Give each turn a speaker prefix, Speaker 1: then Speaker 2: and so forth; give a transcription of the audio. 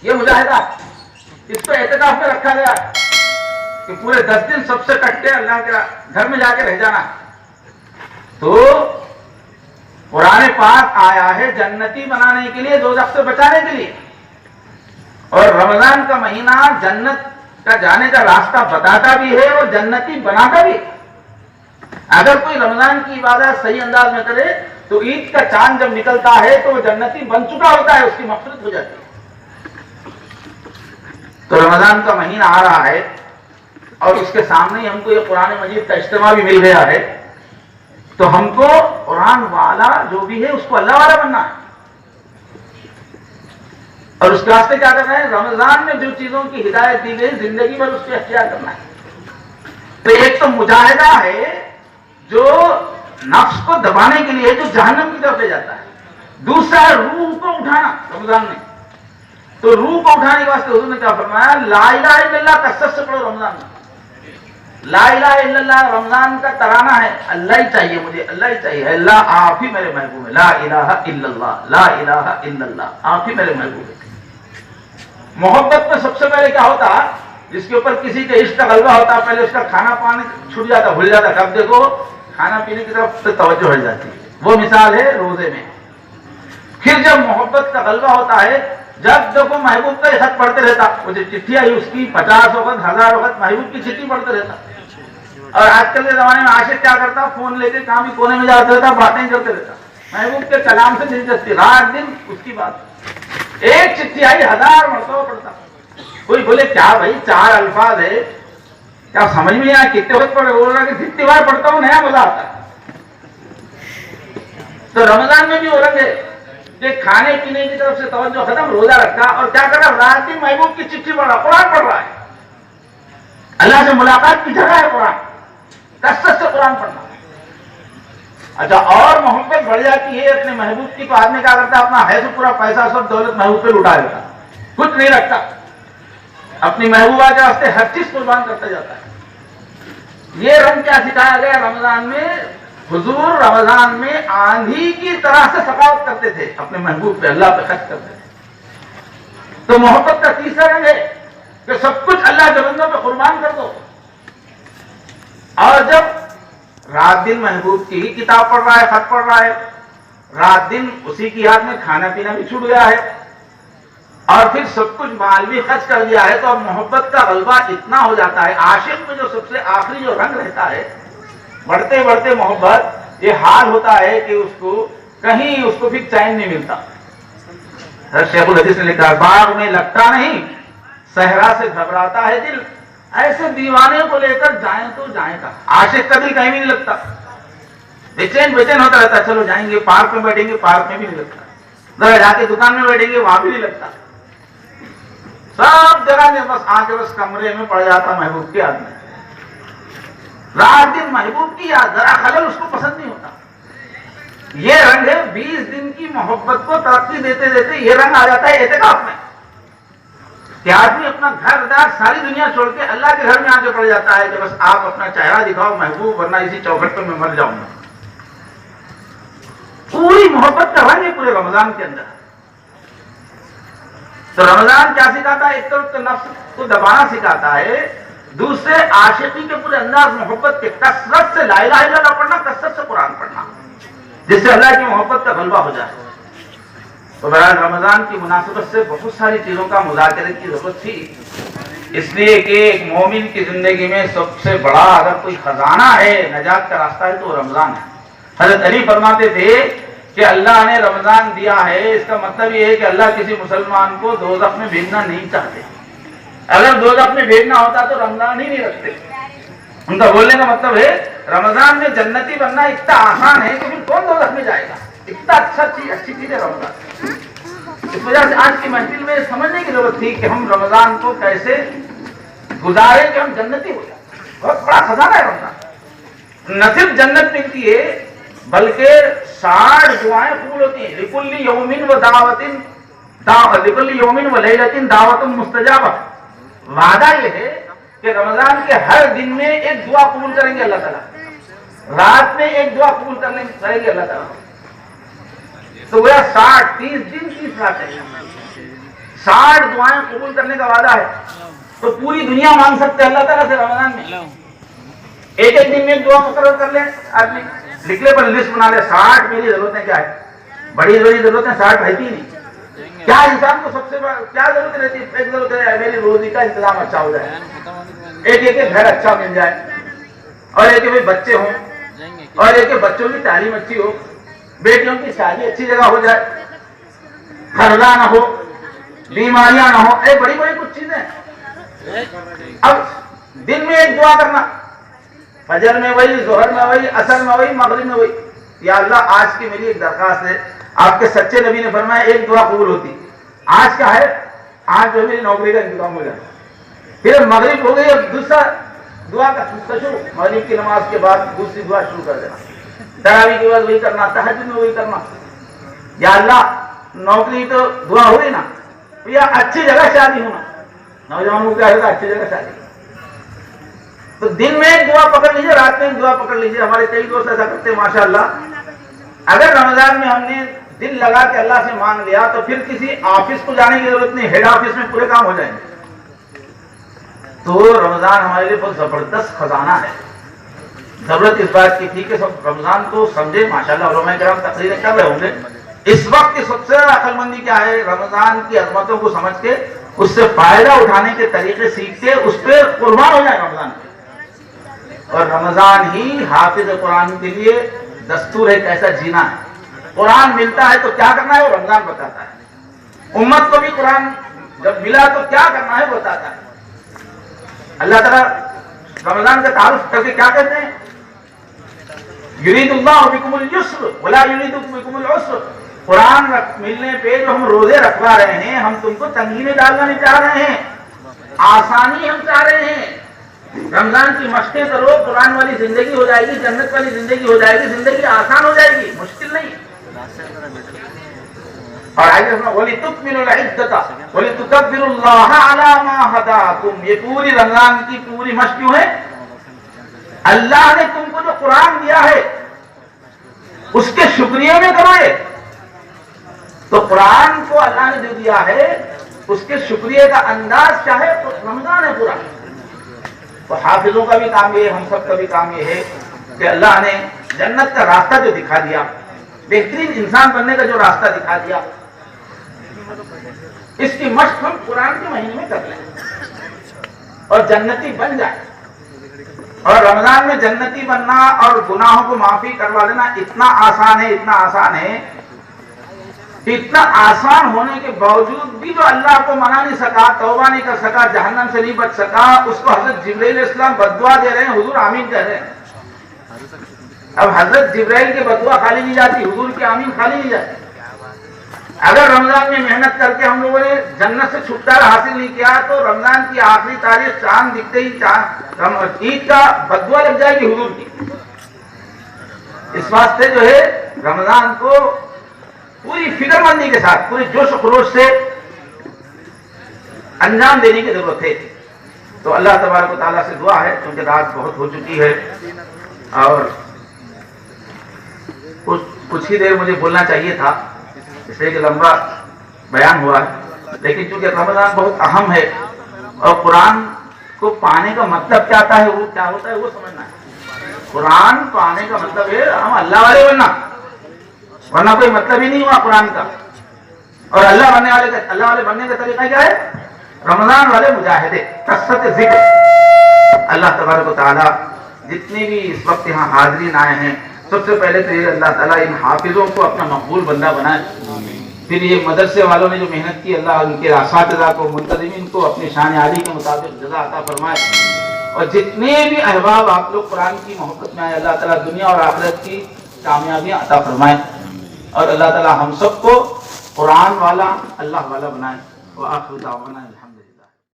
Speaker 1: یہ مجاہدہ اس کو اعتکاف میں رکھا گیا کہ پورے 10 دن سب سے کٹ کے اللہ کے گھر میں جا کے رہ جانا. تو قرآن پاک آیا ہے جنتی بنانے کے لیے، دوزخ سے بچانے کے لیے. اور رمضان کا مہینہ جنت کا جانے کا راستہ بتاتا بھی ہے اور جنتی بناتا بھی. اگر کوئی رمضان کی عبادت صحیح انداز میں کرے تو عید کا چاند جب نکلتا ہے تو وہ جنتی بن چکا ہوتا ہے، اس کی مغفرت ہو جاتی ہے. تو رمضان کا مہینہ آ رہا ہے اور اس کے سامنے ہی ہم کو یہ قرآن مجید کا اجتماع بھی مل گیا ہے. تو ہم کو قرآن والا جو بھی ہے اس کو اللہ والا بننا ہے. اور اس کے واسطے کیا کرنا ہے؟ رمضان میں جو چیزوں کی ہدایت دی گئی زندگی بھر اس کو اختیار کرنا ہے. تو ایک تو مجاہدہ ہے جو نفس کو دبانے کے لیے، جو جہنم کی طرف لے جاتا ہے. دوسرا ہے روح کو اٹھانا رمضان میں. تو روح کو اٹھانے کے واسطے حضور نے کیا فرمایا؟ لا الہ الا اللہ کثرت سے پڑھو رمضان میں. لا الہ الا اللہ رمضان کا ترانہ ہے، اللہ ہی چاہیے مجھے، اللہ ہی چاہیے، اللہ آپ ہی میرے محبوب ہیں. لا الہ الا اللہ، لا الہ الا اللہ، آپ ہی میرے محبوب ہیں. محبت میں سب سے پہلے کیا ہوتا؟ جس کے اوپر کسی کے عشق کا غلبہ ہوتا پہلے اس کا کھانا پانی چھوٹ جاتا، بھول جاتا. کب دیکھو کھانا پینے کی طرف سے توجہ ہٹ جاتی ہے. وہ مثال ہے روزے میں. پھر جب محبت کا غلبہ ہوتا ہے، جب دیکھو محبوب کا خط پڑھتے رہتا. وہ جو چٹھی آئی اس کی 50 وقت 1000 وقت محبوب کی چٹھی پڑھتے رہتا. اور آج کل کے زمانے میں عاشق کیا کرتا؟ فون لے کے کام ہی کونے میں جاتا رہتا، باتیں کرتے رہتا. محبوب کے کلام سے دلچسپی، رات دن اس کی بات. ایک چٹھی آئی 1000 مرتبہ پڑھتا. کوئی بولے کیا بھائی 4 الفاظ ہے، کیا سمجھ میں نہیں آیا کتنے وقت پڑھے؟ بول رہا کہ جتنی بار پڑھتا ہوں نیا مزہ آتا ہے. تو رمضان میں بھی وہ رنگ ہے کہ کھانے پینے کی طرف سے توجہ ختم، روزہ رکھا اور کیا کر رہا؟ رات دن محبوب کی چٹھی پڑھ رہا، قرآن پڑھ رہا ہے. اللہ سے ملاقات کی جگہ ہے قرآن، کثرت سے قرآن پڑھنا. اچھا اور محبت بڑھ جاتی ہے اپنے محبوب کی تو آدمی کیا کرتا ہے؟ اپنا ہے تو پورا پیسہ سب دولت محبوب پہ لٹا دیتا، کچھ نہیں رکھتا. اپنی محبوبہ کے واسطے ہر چیز قربان کرتا جاتا ہے. یہ رنگ کیا سکھایا گیا رمضان میں؟ حضور رمضان میں آندھی کی طرح سے سخاوت کرتے تھے اپنے محبوب پہ، اللہ پہ خرچ کرتے تھے. تو محبت کا تیسرا رنگ ہے کہ سب کچھ اللہ کے بندوں پہ قربان کر دو. اور جب رات دن محبوب کی کتاب پڑھ رہا ہے، خط پڑھ رہا ہے، رات دن اسی کی یاد میں کھانا پینا بھی چھوٹ گیا ہے اور پھر سب کچھ مال بھی خرچ کر دیا ہے، تو اب محبت کا غلبہ اتنا ہو جاتا ہے. عاشق میں جو سب سے آخری جو رنگ رہتا ہے، بڑھتے بڑھتے محبت، یہ حال ہوتا ہے کہ اس کو کہیں اس کو پھر چین نہیں ملتا. شیخ الحدیث نے لکھا باغ میں لگتا نہیں، صحرا سے گھبراتا ہے دل، ایسے دیوانے کو لے کر جائیں تو جائیں کا. عاشق کا دل کہیں بھی نہیں لگتا، بے چین ہوتا رہتا. چلو جائیں گے پارک میں بیٹھیں گے، پارک میں بھی نہیں لگتا. ذرا جا کے دکان میں بیٹھیں گے، وہاں بھی نہیں لگتا. سب جگہ میں بس آ کے بس کمرے میں پڑ جاتا محبوب کی یاد میں. رات دن محبوب کی یاد، ذرا خلل اس کو پسند نہیں ہوتا. یہ رنگ ہے 20 دن کی محبت کو ترقی دیتے دیتے یہ رنگ آ جاتا ہے اعتکاف میں کہ آدمی اپنا گھر دار ساری دنیا چھوڑ کے اللہ کے گھر میں آ کے پڑ جاتا ہے کہ بس آپ اپنا چہرہ دکھاؤ محبوب، ورنہ اسی چوکھٹ پہ میں مر جاؤں گا. پوری محبت کا رنگ ہے پورے رمضان کے اندر. تو رمضان کیا سکھاتا ہے؟ ایک طرف تو نفس کو دبانا سکھاتا ہے، دوسرے عاشقی کے پورے انداز محبت کے کثرت سے لا الہ الا اللہ پڑھنا، کثرت سے قرآن پڑھنا، جس سے اللہ کی محبت کا غلبہ ہو جائے. تو بہرحال رمضان کی مناسبت سے بہت ساری چیزوں کا مذاکرے کی ضرورت تھی، اس لیے کہ ایک مومن کی زندگی میں سب سے بڑا اگر کوئی خزانہ ہے، نجات کا راستہ ہے تو وہ رمضان ہے. حضرت علی فرماتے تھے کہ اللہ نے رمضان دیا ہے، اس کا مطلب یہ ہے کہ اللہ کسی مسلمان کو دوزخ میں بھیجنا نہیں چاہتے. اگر دوزخ میں بھیجنا ہوتا تو رمضان ہی نہیں رکھتے. ان کا بولنے کا مطلب ہے رمضان میں جنتی بننا اتنا آسان ہے کہ پھر کون دوزخ میں جائے گا. اتنا اچھی چیز ہے رمضان. اس وجہ سے آج کی محفل میں سمجھنے کی ضرورت تھی کہ ہم رمضان کو کیسے گزارے کہ ہم جنتی ہو جائیں. بہت بڑا خزانہ ہے رمضان. نہ صرف جنت ملتی ہے بلکہ 60 دعائیں قبول ہوتی ہیں. لکل یومن و دعوتن، لکل یومن و لیلۃ دعوت مستجابہ. وعدہ یہ ہے کہ رمضان کے ہر دن میں ایک دعا قبول کریں گے اللہ تعالیٰ، رات میں ایک دعا قبول کریں گے اللہ تعالیٰ. تو وہ 60 30 دن 30 راتیں، 60 دعائیں قبول کرنے کا وعدہ ہے، تو پوری دنیا مانگ سکتے ہیں اللہ تعالیٰ سے رمضان میں۔ ایک ایک دن میں ایک دعا مقرر کر لیں آدمی، لکھ لے پر لسٹ بنا لے، 60 میری ضرورتیں کیا ہے، بڑی بڑی ضرورتیں 60 رہتی نہیں، کیا انسان کو سب سے کیا ضرورت رہتی ہے؟ ایک ضرورت ہے میری روزی کا انتظام اچھا ہو جائے، ایک گھر اچھا مل جائے، اور ایک بچے ہوں، اور ایک بچوں کی تعلیم اچھی ہو، بیٹیوں کی شادی اچھی جگہ ہو جائے، خرچہ نہ ہو، بیماریاں نہ ہو، ایک بڑی بڑی کچھ چیزیں۔ اب دن میں ایک دعا کرنا، فجر میں وہی، ظہر میں وہی، عصر میں وہی، مغرب میں وہی، یا اللہ آج کی میری ایک درخواست ہے، آپ کے سچے نبی نے فرمایا ایک دعا قبول ہوتی، آج کیا ہے، آج جو میری نوکری کا انتظام ہو جائے، پھر مغرب ہو گئی، اب دوسرا دعا کا شروع، مغرب کی نماز کے بعد دوسری دعا شروع کر دینا، تراویح کے بعد وہی کرنا، تہجد میں وہی کرنا، یا اللہ نوکری تو دعا ہوئی نا، یا اچھی جگہ شادی ہونا، نوجوانوں کو کیا ہوگا اچھی جگہ شادی، تو دن میں ایک دعا پکڑ لیجیے، رات میں ایک دعا پکڑ لیجیے، ہمارے کئی دوست ایسا کرتے ہیں ماشاءاللہ، اگر رمضان میں ہم نے دل لگا کے اللہ سے مانگ لیا تو پھر کسی آفس کو جانے کی ضرورت نہیں، ہیڈ آفس میں پورے کام ہو جائیں گے۔ تو رمضان ہمارے لیے بہت زبردست خزانہ ہے۔ ضرورت اس بات کی تھی کہ سب رمضان کو سمجھے، ماشاءاللہ علماء کرام تقریریں کر رہے ہوں گے، اس وقت کی سب سے زیادہ عقل مندی کیا ہے، رمضان کی عظمتوں کو سمجھ کے اس سے فائدہ اٹھانے کے طریقے سیکھ کے اس پہ قربان ہو جائے رمضان پہ۔ اور رمضان ہی حافظ قرآن کے لیے دستور ہے کیسا جینا ہے، قرآن ملتا ہے تو کیا کرنا ہے وہ رمضان بتاتا ہے، امت کو بھی قرآن جب ملا تو کیا کرنا ہے وہ بتاتا ہے۔ اللہ تعالیٰ رمضان کا تعارف کر کے کیا کہتے ہیں، یرید اللہ بکم اليسر ولا یرید بکم العسر، قرآن ملنے پہ جو ہم روزے رکھوا رہے ہیں، ہم تم کو تنگی میں ڈالنا نہیں چاہ رہے ہیں، آسانی ہم چاہ رہے ہیں۔ رمضان کی مشقیں کرو، قرآن والی زندگی ہو جائے گی، جنت والی زندگی ہو جائے گی، زندگی آسان ہو جائے گی، مشکل نہیں۔ اور آگے وَلِتُكْمِلُوا الْعِدَّةَ وَلِتُكَبِّرُوا اللَّهَ عَلَىٰ مَا هَدَاكُمْ، یہ پوری رمضان کی پوری مشق کیوں ہے؟ اللہ نے تم کو جو قرآن دیا ہے اس کے شکریہ میں کرو یہ، تو قرآن کو اللہ نے جو دیا ہے اس کے شکریہ کا انداز کیا ہے، تو رمضان ہے پورا۔ تو حافظوں کا بھی کام یہ ہے، ہم سب کا بھی کام یہ ہے کہ اللہ نے جنت کا راستہ جو دکھا دیا، بہترین انسان بننے کا جو راستہ دکھا دیا، اس کی مشق ہم قرآن کے مہینے میں کر لیں اور جنتی بن جائیں۔ اور رمضان میں جنتی بننا اور گناہوں کو معافی کروا لینا اتنا آسان ہے، اتنا آسان ہے، اتنا آسان ہونے کے باوجود بھی جو اللہ کو منا نہیں سکا، توبہ نہیں کر سکا، جہنم سے نہیں بچ سکا، اس کو حضرت جبرائیل علیہ السلام بددعا دے رہے ہیں، حضور آمین کہہ رہے ہیں۔ اب حضرت جبرائیل کی بددعا خالی نہیں جاتی، حضور کی آمین خالی نہیں جاتی۔ اگر رمضان میں محنت کر کے ہم لوگوں نے جنت سے چھٹکارا حاصل نہیں کیا تو رمضان کی آخری تاریخ چاند دکھتے ہی عید کا بددعا لگ جائے گی حضور کی۔ اس واسطے جو ہے رمضان کو پوری فکر مندی کے ساتھ، پوری جوش و خروش سے انجام دینے کی ضرورت ہے۔ تو اللہ تبارک و تعالیٰ سے دعا ہے، کیونکہ رات بہت ہو چکی ہے اور کچھ ہی دیر مجھے بولنا چاہیے تھا، اس لیے کہ لمبا بیان ہوا ہے، لیکن چونکہ رمضان بہت اہم ہے اور قرآن کو پانے کا مطلب کیا آتا ہے، وہ کیا ہوتا ہے وہ سمجھنا ہے۔ قرآن پانے کا مطلب ہے ہم اللہ والے بننا، ورنہ کوئی مطلب ہی نہیں ہوا قرآن کا۔ اور اللہ والے بننے کا طریقہ کیا ہے؟ رمضان والے مجاہدے، کثرت ذکر۔ اللہ تبارک و تعالیٰ جتنے بھی اس وقت یہاں حاضرین آئے ہیں، سب سے پہلے تو یہ اللہ تعالیٰ ان حافظوں کو اپنا مقبول بندہ بنائے، پھر یہ مدرسے والوں نے جو محنت کی، اللہ ان کے اساتذہ کو، منتظمین کو اپنی شان عالی کے مطابق جزا عطا فرمائے، اور جتنے بھی احباب آپ لوگ قرآن کی محبت میں آئے، اللہ تعالیٰ دنیا اور آخرت کی کامیابیاں عطا فرمائے، اور اللہ تعالیٰ ہم سب کو قرآن والا، اللہ والا بنائے۔ وآخر دعوانا الحمد